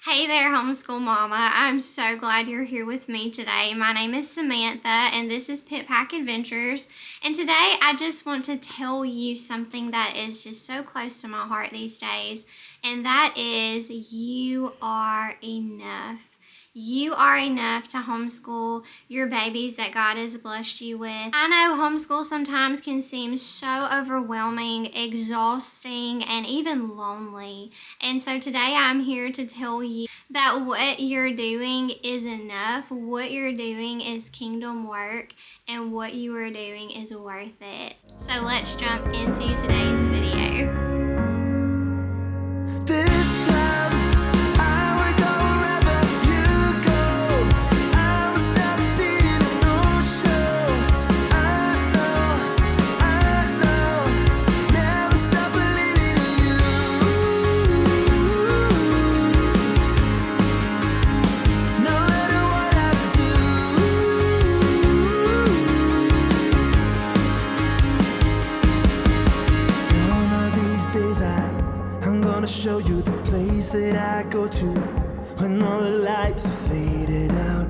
Hey there, Homeschool Mama. I'm so glad you're here with me today. My name is Samantha, and this is Pitt Pack Adventures. And today, I just want to tell you something that is just so close to my heart these days, and that is you are enough. You are enough to homeschool your babies that God has blessed you with. I know homeschool sometimes can seem so overwhelming, exhausting, and even lonely. And so today I'm here to tell you that what you're doing is enough. What you're doing is kingdom work, and what you are doing is worth it. So let's jump into today's video. This time show you the place that I go to when all the lights are faded out.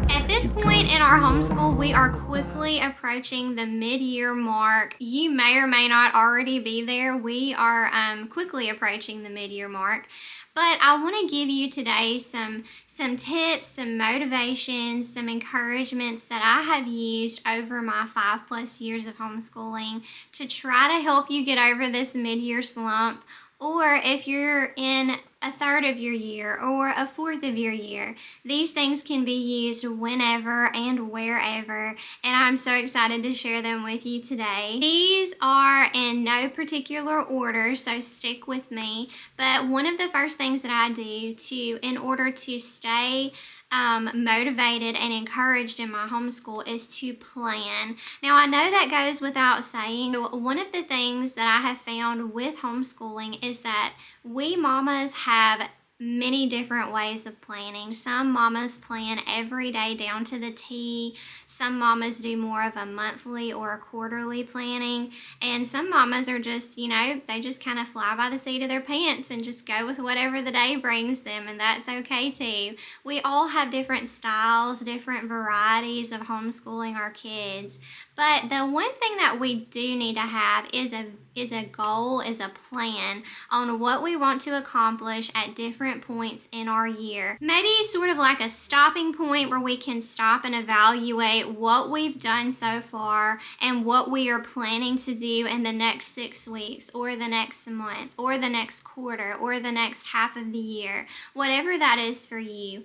At this point in our homeschool, we are quickly approaching the mid-year mark. You may or may not already be there. We are quickly approaching the mid-year mark. But I want to give you today some tips, some motivations, some encouragements that I have used over my 5+ years of homeschooling to try to help you get over this mid-year slump. Or if you're in a third of your year or a fourth of your year, these things can be used whenever and wherever, and I'm so excited to share them with you today. These are in no particular order, so stick with me, but one of the first things that I do in order to stay motivated and encouraged in my homeschool is to plan. Now, I know that goes without saying. One of the things that I have found with homeschooling is that we mamas have many different ways of planning. Some mamas plan every day down to the T. Some mamas do more of a monthly or a quarterly planning. And some mamas are just, they just kind of fly by the seat of their pants and just go with whatever the day brings them, and that's okay too. We all have different styles, different varieties of homeschooling our kids. But the one thing that we do need to have is a goal, is a plan on what we want to accomplish at different points in our year. Maybe sort of like a stopping point where we can stop and evaluate what we've done so far and what we are planning to do in the next 6 weeks or the next month or the next quarter or the next half of the year. Whatever that is for you,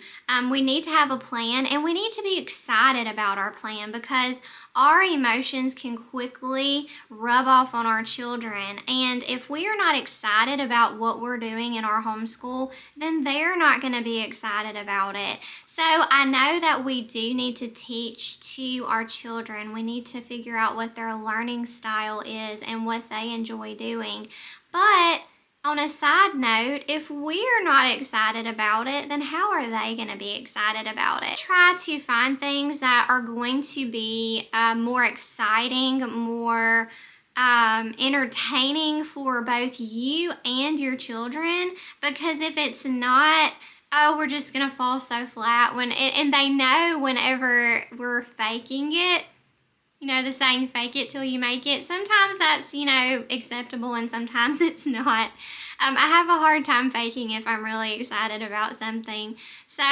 we need to have a plan, and we need to be excited about our plan, because our emotions can quickly rub off on our children, and if we are not excited about what we're doing in our homeschool, then they're not going to be excited about it. So I know that we do need to teach to our children. We need to figure out what their learning style is and what they enjoy doing. But on a side note, if we're not excited about it, then how are they going to be excited about it? Try to find things that are going to be more exciting, more entertaining for both you and your children, because if it's not, we're just going to fall so flat and they know whenever we're faking it. The saying, fake it till you make it. Sometimes that's, acceptable, and sometimes it's not. I have a hard time faking if I'm really excited about something. So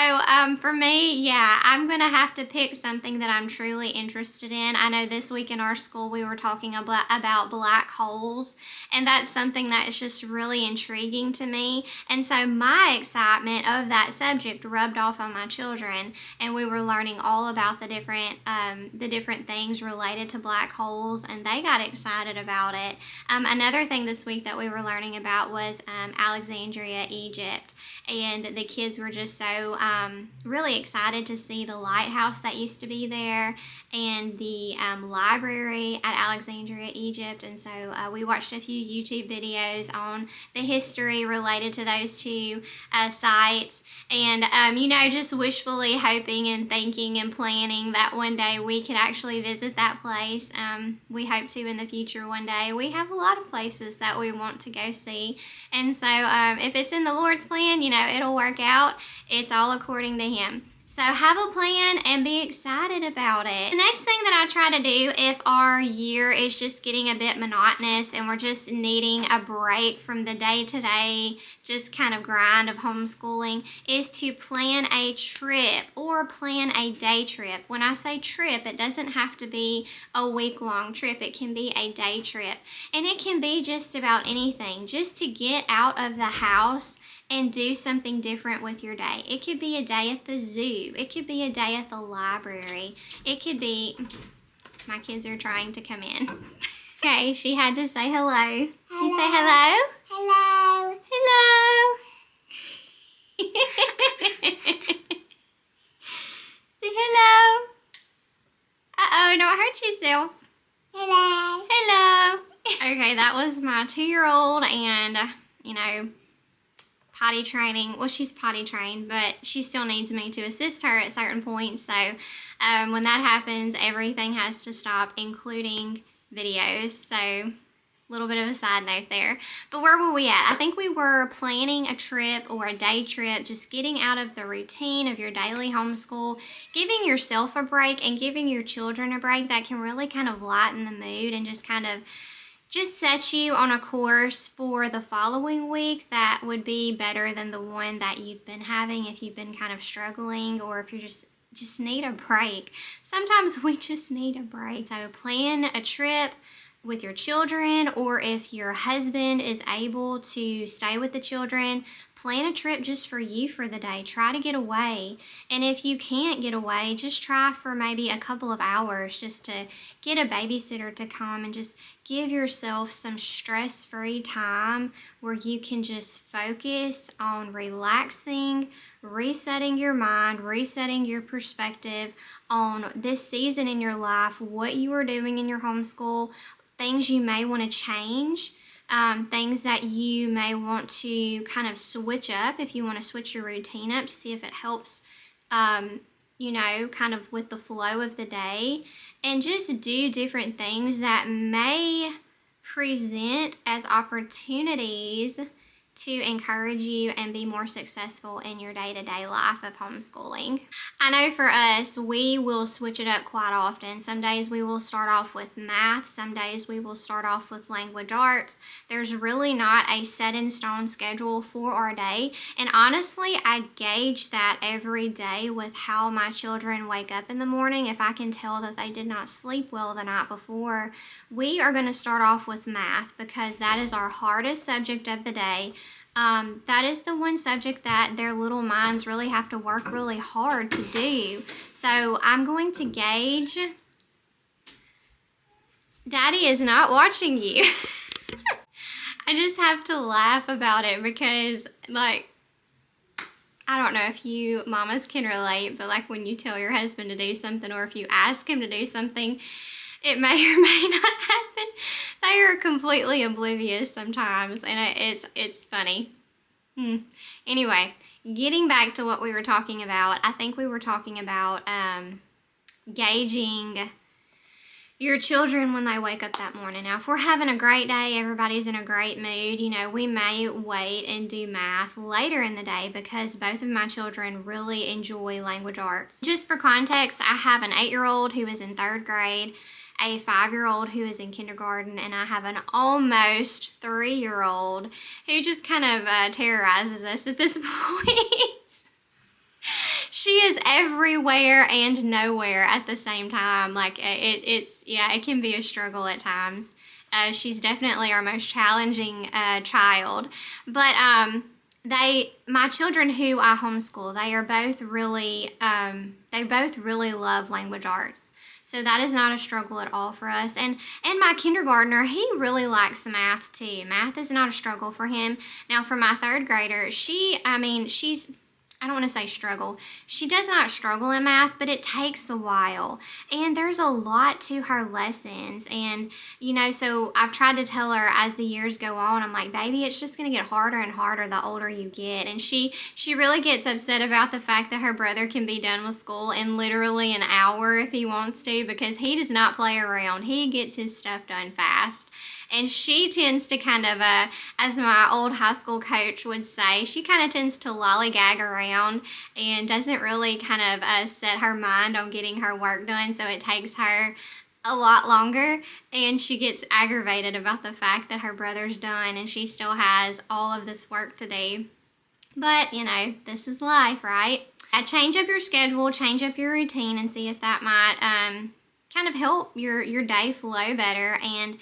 for me, I'm going to have to pick something that I'm truly interested in. I know this week in our school we were talking about black holes, and that's something that is just really intriguing to me. And so my excitement of that subject rubbed off on my children, and we were learning all about the different things related to black holes, and they got excited about it. Another thing this week that we were learning about was Alexandria, Egypt, and the kids were just so really excited to see the lighthouse that used to be there and the library at Alexandria, Egypt. And so we watched a few YouTube videos on the history related to those two sites, and just wishfully hoping and thinking and planning that one day we could actually visit that place. We hope to in the future one day. We have a lot of places that we want to go see, And so if it's in the Lord's plan, you know, it'll work out. It's all according to Him. So have a plan and be excited about it. The next thing that I try to do if our year is just getting a bit monotonous and we're just needing a break from the day-to-day just kind of grind of homeschooling is to plan a trip or plan a day trip. When I say trip, it doesn't have to be a week-long trip. It can be a day trip. And it can be just about anything, just to get out of the house and do something different with your day. It could be a day at the zoo. It could be a day at the library. It could be, my kids are trying to come in. Okay, she had to say hello. Hello. You say hello? Hello. Hello. Say hello. Uh-oh, don't hurt yourself. Hello. Hello. Okay, that was my 2-year-old and, you know, potty training. Well, she's potty trained, but she still needs me to assist her at certain points. So when that happens, everything has to stop, including videos. So a little bit of a side note there. But where were we at? I think we were planning a trip or a day trip, just getting out of the routine of your daily homeschool, giving yourself a break and giving your children a break that can really kind of lighten the mood and just kind of just set you on a course for the following week that would be better than the one that you've been having if you've been kind of struggling or if you just need a break. Sometimes we just need a break. So plan a trip with your children, or if your husband is able to stay with the children, plan a trip just for you for the day. Try to get away. And if you can't get away, just try for maybe a couple of hours just to get a babysitter to come and just give yourself some stress-free time where you can just focus on relaxing, resetting your mind, resetting your perspective on this season in your life, what you are doing in your homeschool, things you may want to change, things that you may want to kind of switch up if you want to switch your routine up to see if it helps, you know, kind of with the flow of the day, and just do different things that may present as opportunities to encourage you and be more successful in your day-to-day life of homeschooling. I know for us, we will switch it up quite often. Some days we will start off with math. Some days we will start off with language arts. There's really not a set-in-stone schedule for our day. And honestly, I gauge that every day with how my children wake up in the morning. If I can tell that they did not sleep well the night before, we are going to start off with math because that is our hardest subject of the day. That is the one subject that their little minds really have to work really hard to do. So I'm going to gauge. Daddy is not watching you. I just have to laugh about it because, like, I don't know if you mamas can relate, but like when you tell your husband to do something or if you ask him to do something, it may or may not happen. They are completely oblivious sometimes, and it's funny. Anyway, getting back to what we were talking about, I think we were talking about gauging your children when they wake up that morning. Now, if we're having a great day, everybody's in a great mood, you know, we may wait and do math later in the day because both of my children really enjoy language arts. Just for context, I have an 8-year-old who is in 3rd grade, a 5-year-old who is in kindergarten, and I have an almost 3-year-old who just kind of terrorizes us at this point. She is everywhere and nowhere at the same time. Like it can be a struggle at times. She's definitely our most challenging child, but my children who I homeschool, they both really love language arts. So that is not a struggle at all for us. And my kindergartner, he really likes math too. Math is not a struggle for him. Now for my 3rd grader, she's, I don't want to say struggle. She does not struggle in math, but it takes a while. And there's a lot to her lessons. And, you know, so I've tried to tell her as the years go on, I'm like, baby, it's just going to get harder and harder the older you get. And she really gets upset about the fact that her brother can be done with school in literally an hour if he wants to, because he does not play around. He gets his stuff done fast. And she tends to kind of, as my old high school coach would say, she kind of tends to lollygag around and doesn't really kind of set her mind on getting her work done. So it takes her a lot longer, and she gets aggravated about the fact that her brother's done and she still has all of this work to do. But, this is life, right? Change up your schedule, change up your routine, and see if that might kind of help your day flow better and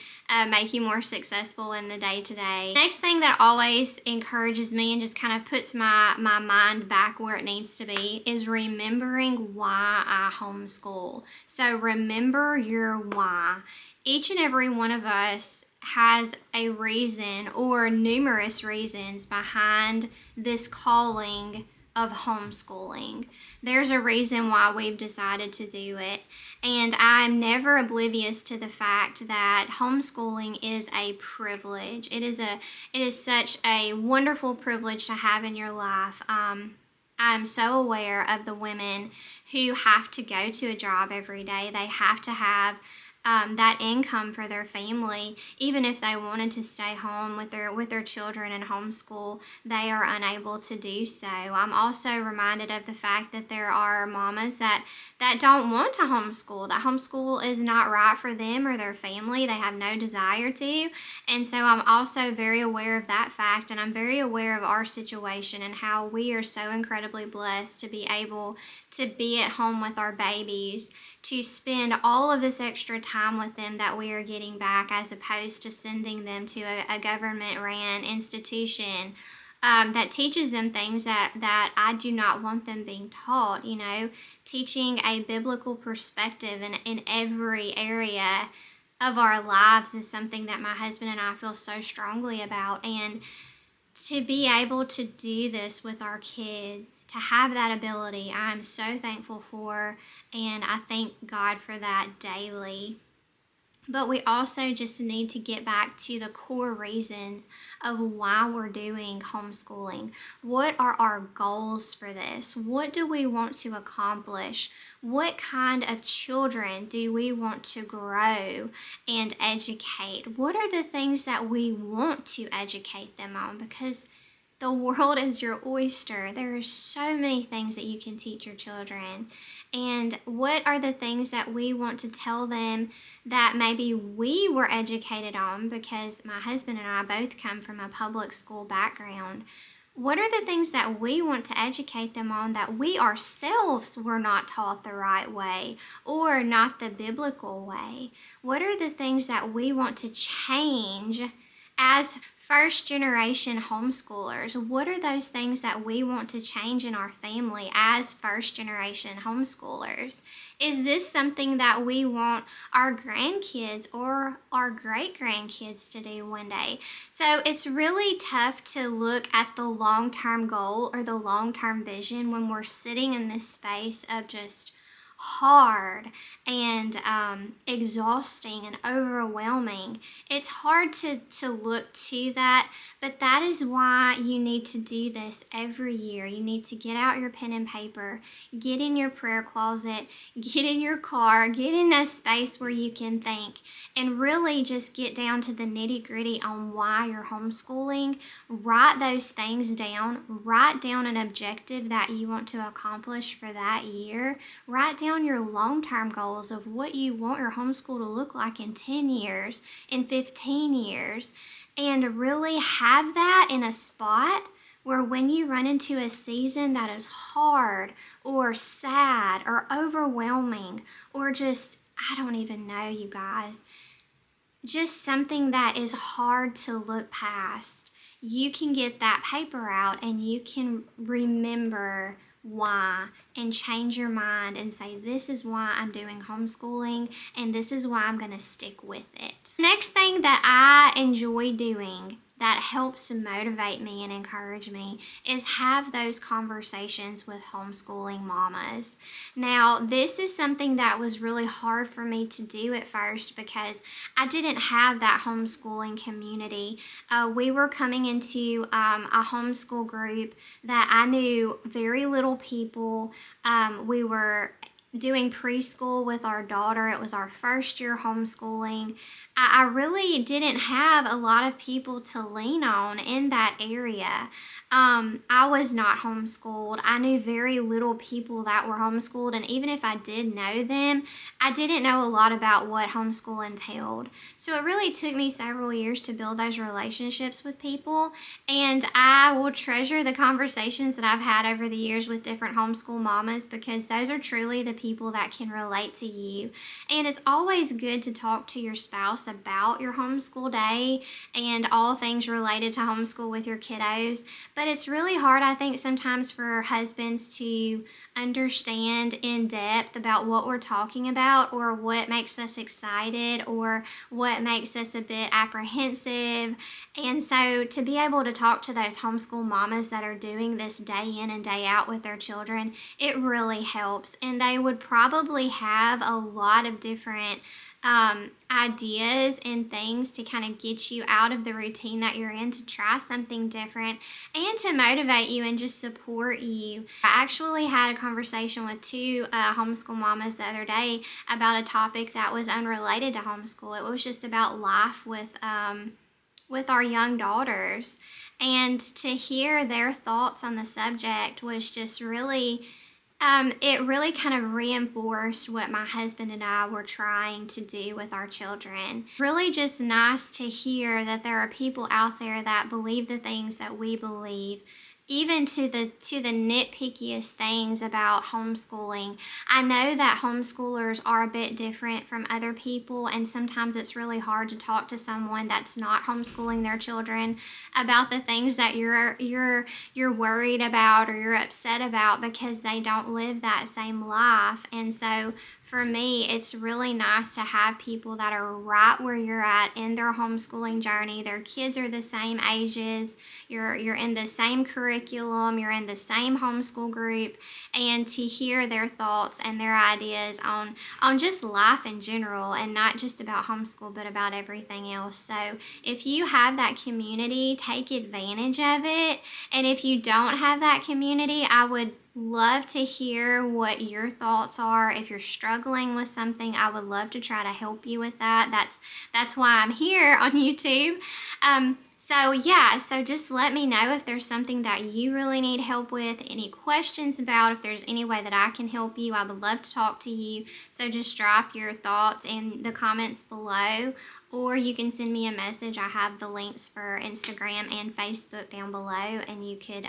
make you more successful in the day-to-day. Next thing that always encourages me and just kind of puts my mind back where it needs to be is remembering why I homeschool. So remember your why. Each and every one of us has a reason or numerous reasons behind this calling of homeschooling. There's a reason why we've decided to do it, and I'm never oblivious to the fact that homeschooling is a privilege. It is such a wonderful privilege to have in your life. I'm so aware of the women who have to go to a job every day. They have to have that income for their family. Even if they wanted to stay home with their children and homeschool, they are unable to do so. I'm also reminded of the fact that there are mamas that don't want to homeschool. That homeschool is not right for them or their family. They have no desire to. And so I'm also very aware of that fact, and I'm very aware of our situation and how we are so incredibly blessed to be able to be at home with our babies, to spend all of this extra time with them that we are getting back, as opposed to sending them to a government-ran institution that teaches them things that I do not want them being taught. Teaching a biblical perspective in every area of our lives is something that my husband and I feel so strongly about. And to be able to do this with our kids, to have that ability, I'm so thankful for, and I thank God for that daily. But we also just need to get back to the core reasons of why we're doing homeschooling. What are our goals for this? What do we want to accomplish? What kind of children do we want to grow and educate? What are the things that we want to educate them on? Because the world is your oyster. There are so many things that you can teach your children. And what are the things that we want to tell them that maybe we were educated on? Because my husband and I both come from a public school background. What are the things that we want to educate them on that we ourselves were not taught the right way or not the biblical way? What are the things that we want to change as first-generation homeschoolers? What are those things that we want to change in our family as first-generation homeschoolers? Is this something that we want our grandkids or our great-grandkids to do one day? So it's really tough to look at the long-term goal or the long-term vision when we're sitting in this space of just hard and exhausting and overwhelming. It's hard to look to that, but that is why you need to do this every year. You need to get out your pen and paper, get in your prayer closet, get in your car, get in a space where you can think, and really just get down to the nitty-gritty on why you're homeschooling. Write those things down. Write down an objective that you want to accomplish for that year. Write down your long-term goals of what you want your homeschool to look like in 10 years, in 15 years, and really have that in a spot where when you run into a season that is hard or sad or overwhelming or just, I don't even know, you guys, just something that is hard to look past, you can get that paper out and you can remember why and change your mind and say, this is why I'm doing homeschooling and this is why I'm going to stick with it. Next thing that I enjoy doing that helps to motivate me and encourage me is have those conversations with homeschooling mamas. Now, this is something that was really hard for me to do at first because I didn't have that homeschooling community. We were coming into a homeschool group that I knew very little people. We were doing preschool with our daughter. It was our first year homeschooling. I really didn't have a lot of people to lean on in that area. I was not homeschooled. I knew very little people that were homeschooled, and even if I did know them, I didn't know a lot about what homeschool entailed. So it really took me several years to build those relationships with people, and I will treasure the conversations that I've had over the years with different homeschool mamas, because those are truly the people that can relate to you. And it's always good to talk to your spouse about your homeschool day and all things related to homeschool with your kiddos. But it's really hard, I think, sometimes for husbands to understand in depth about what we're talking about, or what makes us excited, or what makes us a bit apprehensive. And so to be able to talk to those homeschool mamas that are doing this day in and day out with their children, it really helps. And they would probably have a lot of different ideas and things to kind of get you out of the routine that you're in, to try something different and to motivate you and just support you. I actually had a conversation with two homeschool mamas the other day about a topic that was unrelated to homeschool. It was just about life with our young daughters, and to hear their thoughts on the subject was just really it really kind of reinforced what my husband and I were trying to do with our children. Really just nice to hear that there are people out there that believe the things that we believe, even to the nitpickiest things about homeschooling. I know that homeschoolers are a bit different from other people, and sometimes it's really hard to talk to someone that's not homeschooling their children about the things that you're worried about or you're upset about, because they don't live that same life. And so for me, it's really nice to have people that are right where you're at in their homeschooling journey. Their kids are the same ages, you're in the same curriculum, you're in the same homeschool group, and to hear their thoughts and their ideas on just life in general, and not just about homeschool but about everything else. So if you have that community, take advantage of it. And if you don't have that community, I would love to hear what your thoughts are. If you're struggling with something, I would love to try to help you with that. That's why I'm here on YouTube. So just let me know if there's something that you really need help with, any questions about, if there's any way that I can help you. I would love to talk to you. So just drop your thoughts in the comments below, or you can send me a message. I have the links for Instagram and Facebook down below, and you could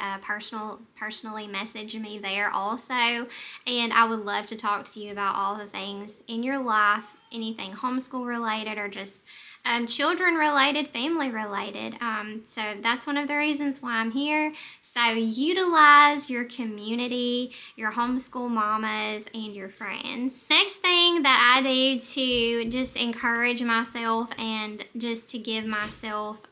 personally message me there also. And I would love to talk to you about all the things in your life, anything homeschool related or just children related, family related. So that's one of the reasons why I'm here. So utilize your community, your homeschool mamas, and your friends. Next thing that I do to just encourage myself and just to give myself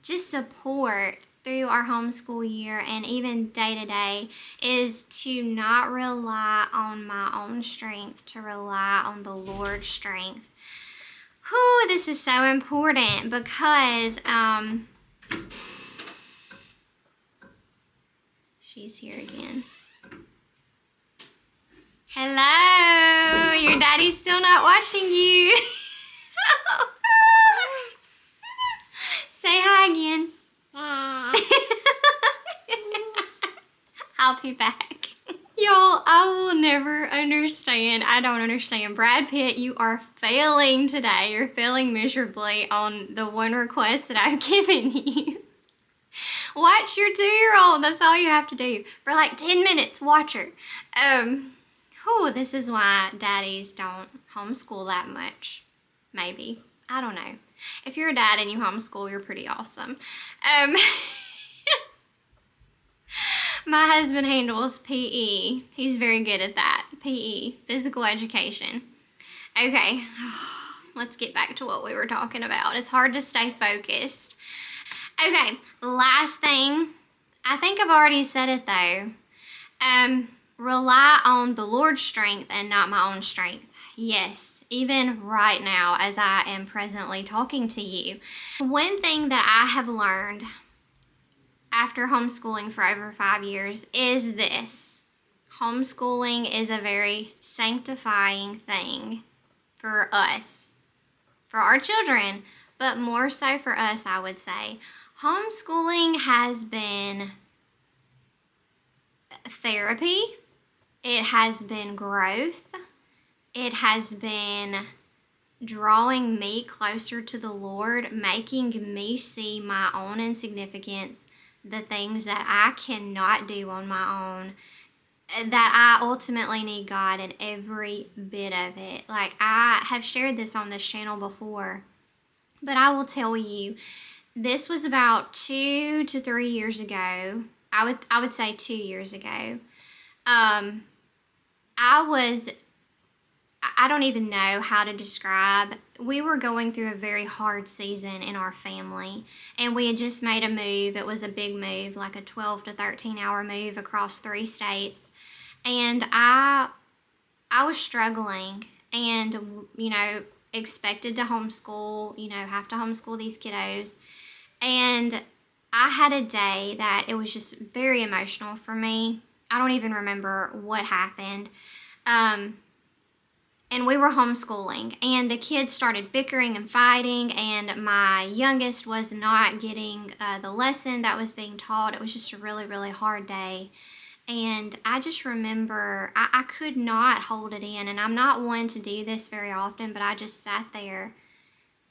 just support through our homeschool year and even day to day is to not rely on my own strength, to rely on the Lord's strength. Whew, this is so important, because she's here again. Hello, your daddy's still not watching you. Say hi again. I'll be back. Y'all, I will never understand. I don't understand. Brad Pitt, you are failing today. You're failing miserably on the one request that I've given you. Watch your 2-year-old. That's all you have to do. For like 10 minutes, watch her. This is why daddies don't homeschool that much. Maybe. I don't know. If you're a dad and you homeschool, you're pretty awesome. My husband handles PE. He's very good at that. PE, physical education. Okay, let's get back to what we were talking about. It's hard to stay focused. Okay, last thing. I think I've already said it though. Rely on the Lord's strength and not my own strength. Yes, even right now as I am presently talking to you. One thing that I have learned after homeschooling for over 5 years is this: homeschooling is a very sanctifying thing for us, for our children, but more so for us, I would say. Homeschooling has been therapy. It has been growth. It has been drawing me closer to the Lord, making me see my own insignificance, the things that I cannot do on my own, that I ultimately need God in every bit of it. Like, I have shared this on this channel before, but I will tell you, this was about 2 to 3 years ago. I would say 2 years ago. I don't even know how to describe. We were going through a very hard season in our family, and we had just made a move. It was a big move, like a 12 to 13 hour move across 3 states. And I was struggling and, expected to homeschool, have to homeschool these kiddos. And I had a day that it was just very emotional for me. I don't even remember what happened. And we were homeschooling, and the kids started bickering and fighting, and my youngest was not getting the lesson that was being taught. It was just a really, really hard day. And I just remember I could not hold it in, and I'm not one to do this very often, but I just sat there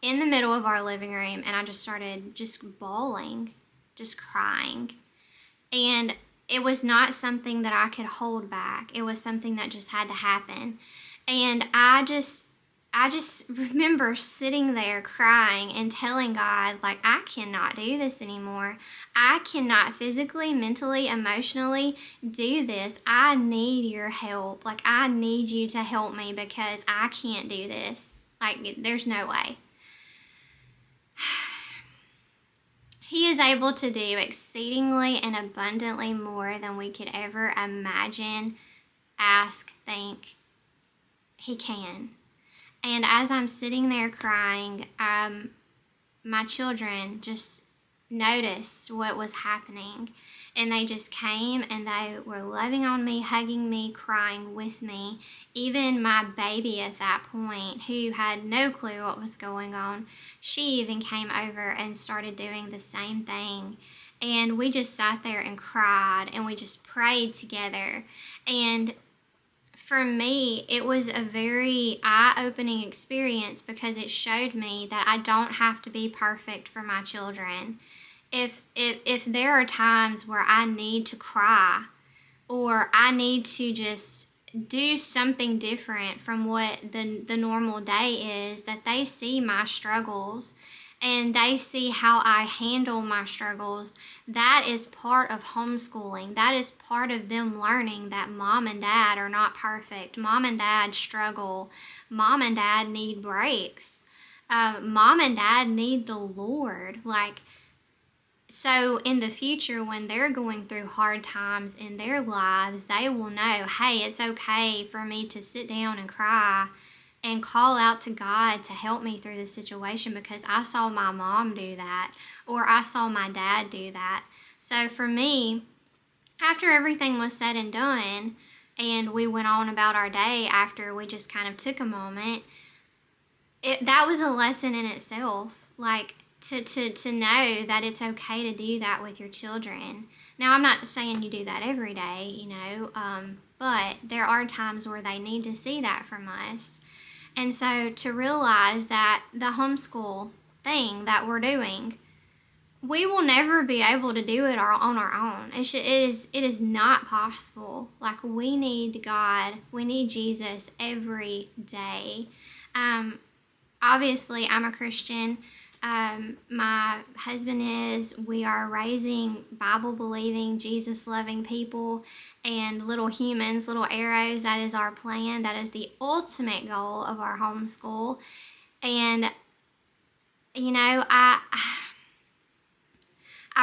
in the middle of our living room, and I just started just bawling, just crying. And it was not something that I could hold back. It was something that just had to happen. And I just remember sitting there crying and telling God, like, I cannot do this anymore. I cannot physically, mentally, emotionally do this. I need your help. Like, I need you to help me because I can't do this. Like, there's no way. He is able to do exceedingly and abundantly more than we could ever imagine, ask, think. He can. And as I'm sitting there crying, my children just noticed what was happening. And they just came and they were loving on me, hugging me, crying with me. Even my baby at that point, who had no clue what was going on, she even came over and started doing the same thing. And we just sat there and cried, and we just prayed together. And for me, it was a very eye-opening experience because it showed me that I don't have to be perfect for my children. If there are times where I need to cry, or I need to just do something different from what the normal day is, that they see my struggles and they see how I handle my struggles, that is part of homeschooling. That is part of them learning that mom and dad are not perfect. Mom and dad struggle. Mom and dad need breaks. Mom and dad need the Lord. So in the future, when they're going through hard times in their lives, they will know, hey, it's okay for me to sit down and cry and call out to God to help me through this situation because I saw my mom do that, or I saw my dad do that. So for me, after everything was said and done, and we went on about our day after we just kind of took a moment, that was a lesson in itself, to know that it's okay to do that with your children. Now, I'm not saying you do that every day, but there are times where they need to see that from us. And so to realize that the homeschool thing that we're doing, we will never be able to do it on our own. It is not possible. We need God. We need Jesus every day. Obviously, I'm a Christian. My husband is. We are raising Bible-believing, Jesus-loving people and little humans, little arrows. That is our plan. That is the ultimate goal of our homeschool. And, I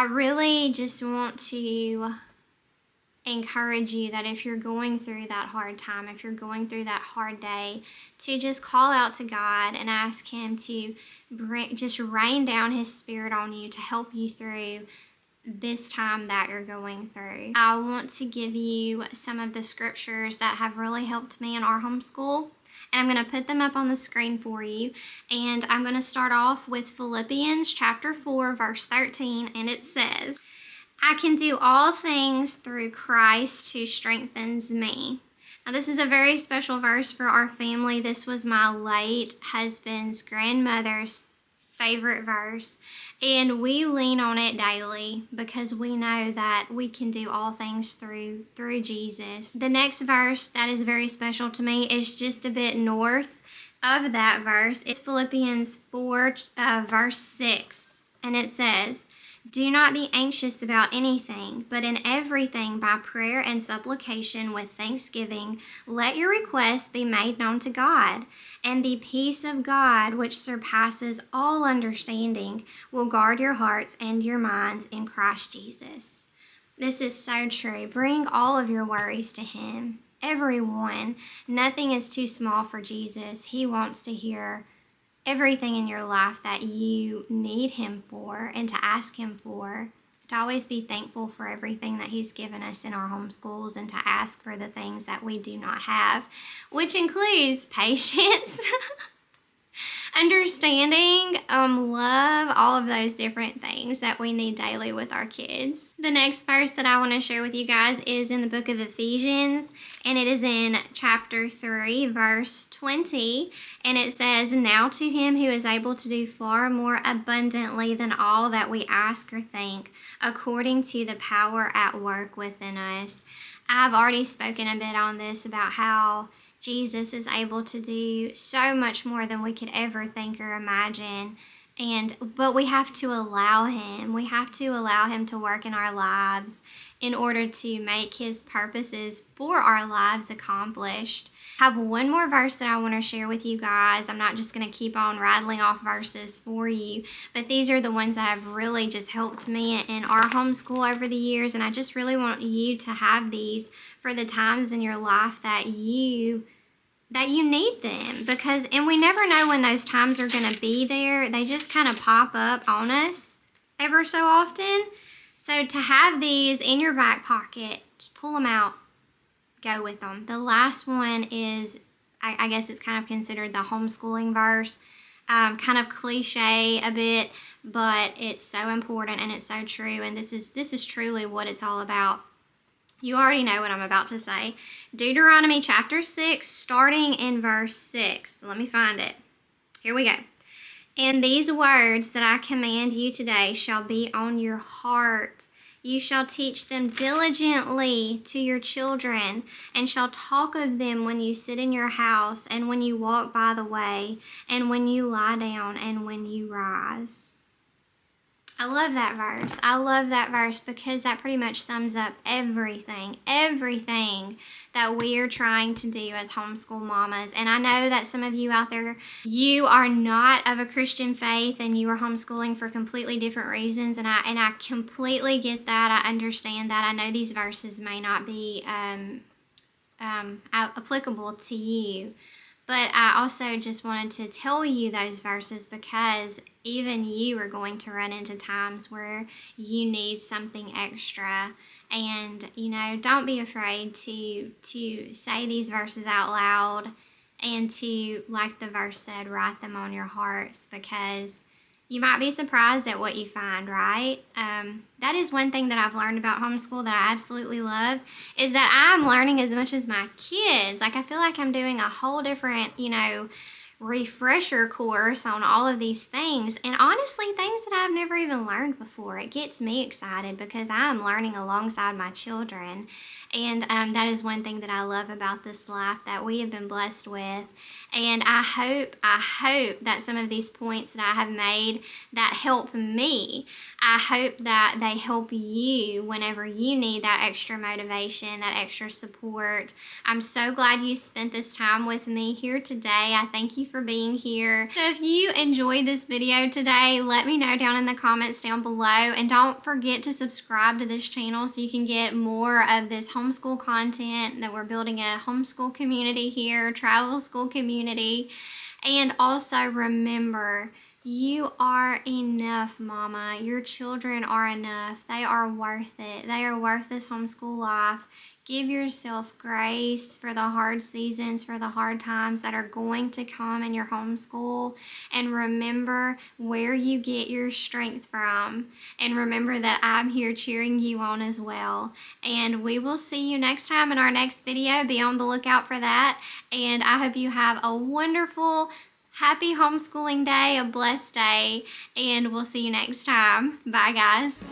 really just want to encourage you that if you're going through that hard time, if you're going through that hard day, to just call out to God and ask Him to just rain down His Spirit on you to help you through this time that you're going through. I want to give you some of the scriptures that have really helped me in our homeschool, and I'm going to put them up on the screen for you. And I'm going to start off with Philippians chapter 4, verse 13, and it says, I can do all things through Christ who strengthens me. Now, this is a very special verse for our family. This was my late husband's grandmother's favorite verse, and we lean on it daily because we know that we can do all things through Jesus. The next verse that is very special to me is just a bit north of that verse. It's Philippians 4, verse 6, and it says, do not be anxious about anything, but in everything by prayer and supplication with thanksgiving, let your requests be made known to God. And the peace of God, which surpasses all understanding, will guard your hearts and your minds in Christ Jesus. This is so true. Bring all of your worries to Him. Everyone. Nothing is too small for Jesus. He wants to hear everything in your life that you need Him for and to ask Him for, to always be thankful for everything that He's given us in our homeschools and to ask for the things that we do not have, which includes patience, understanding, love, all of those different things that we need daily with our kids. The next verse that I want to share with you guys is in the book of Ephesians, and it is in chapter 3, verse 20, and it says, now to Him who is able to do far more abundantly than all that we ask or think, according to the power at work within us. I've already spoken a bit on this about how Jesus is able to do so much more than we could ever think or imagine. But we have to allow Him. We have to allow Him to work in our lives in order to make His purposes for our lives accomplished. I have one more verse that I want to share with you guys. I'm not just going to keep on rattling off verses for you, but these are the ones that have really just helped me in our homeschool over the years, and I just really want you to have these for the times in your life that you need them, and we never know when those times are going to be there. They just kind of pop up on us ever so often. So to have these in your back pocket, just pull them out, go with them. The last one is, I guess it's kind of considered the homeschooling verse. Kind of cliche a bit, but it's so important and it's so true, and this is truly what it's all about. You already know what I'm about to say. Deuteronomy chapter 6, starting in verse 6. Let me find it. Here we go. And these words that I command you today shall be on your heart. You shall teach them diligently to your children, and shall talk of them when you sit in your house, and when you walk by the way, and when you lie down, and when you rise. I love that verse. I love that verse because that pretty much sums up everything that we are trying to do as homeschool mamas. And I know that some of you out there, you are not of a Christian faith and you are homeschooling for completely different reasons. And I completely get that. I understand that. I know these verses may not be applicable to you. But I also just wanted to tell you those verses because even you are going to run into times where you need something extra. And, don't be afraid to say these verses out loud and to, like the verse said, write them on your hearts, because you might be surprised at what you find, right? That is one thing that I've learned about homeschool that I absolutely love, is that I'm learning as much as my kids. Like, I feel like I'm doing a whole different, refresher course on all of these things, and honestly things that I've never even learned before. It gets me excited because I'm learning alongside my children, and that is one thing that I love about this life that we have been blessed with. And I hope that some of these points that I have made that help me, I hope that they help you whenever you need that extra motivation, that extra support. I'm so glad you spent this time with me here today. I thank you for being here. So if you enjoyed this video today, let me know down in the comments down below, and don't forget to subscribe to this channel so you can get more of this homeschool content. That we're building a homeschool community here, travel school community. And also remember You are enough, Mama. Your children are enough. They are worth it. They are worth this homeschool life. Give yourself grace for the hard seasons, for the hard times that are going to come in your homeschool. And remember where you get your strength from. And remember that I'm here cheering you on as well. And we will see you next time in our next video. Be on the lookout for that. And I hope you have a wonderful, happy homeschooling day, a blessed day. And we'll see you next time. Bye, guys.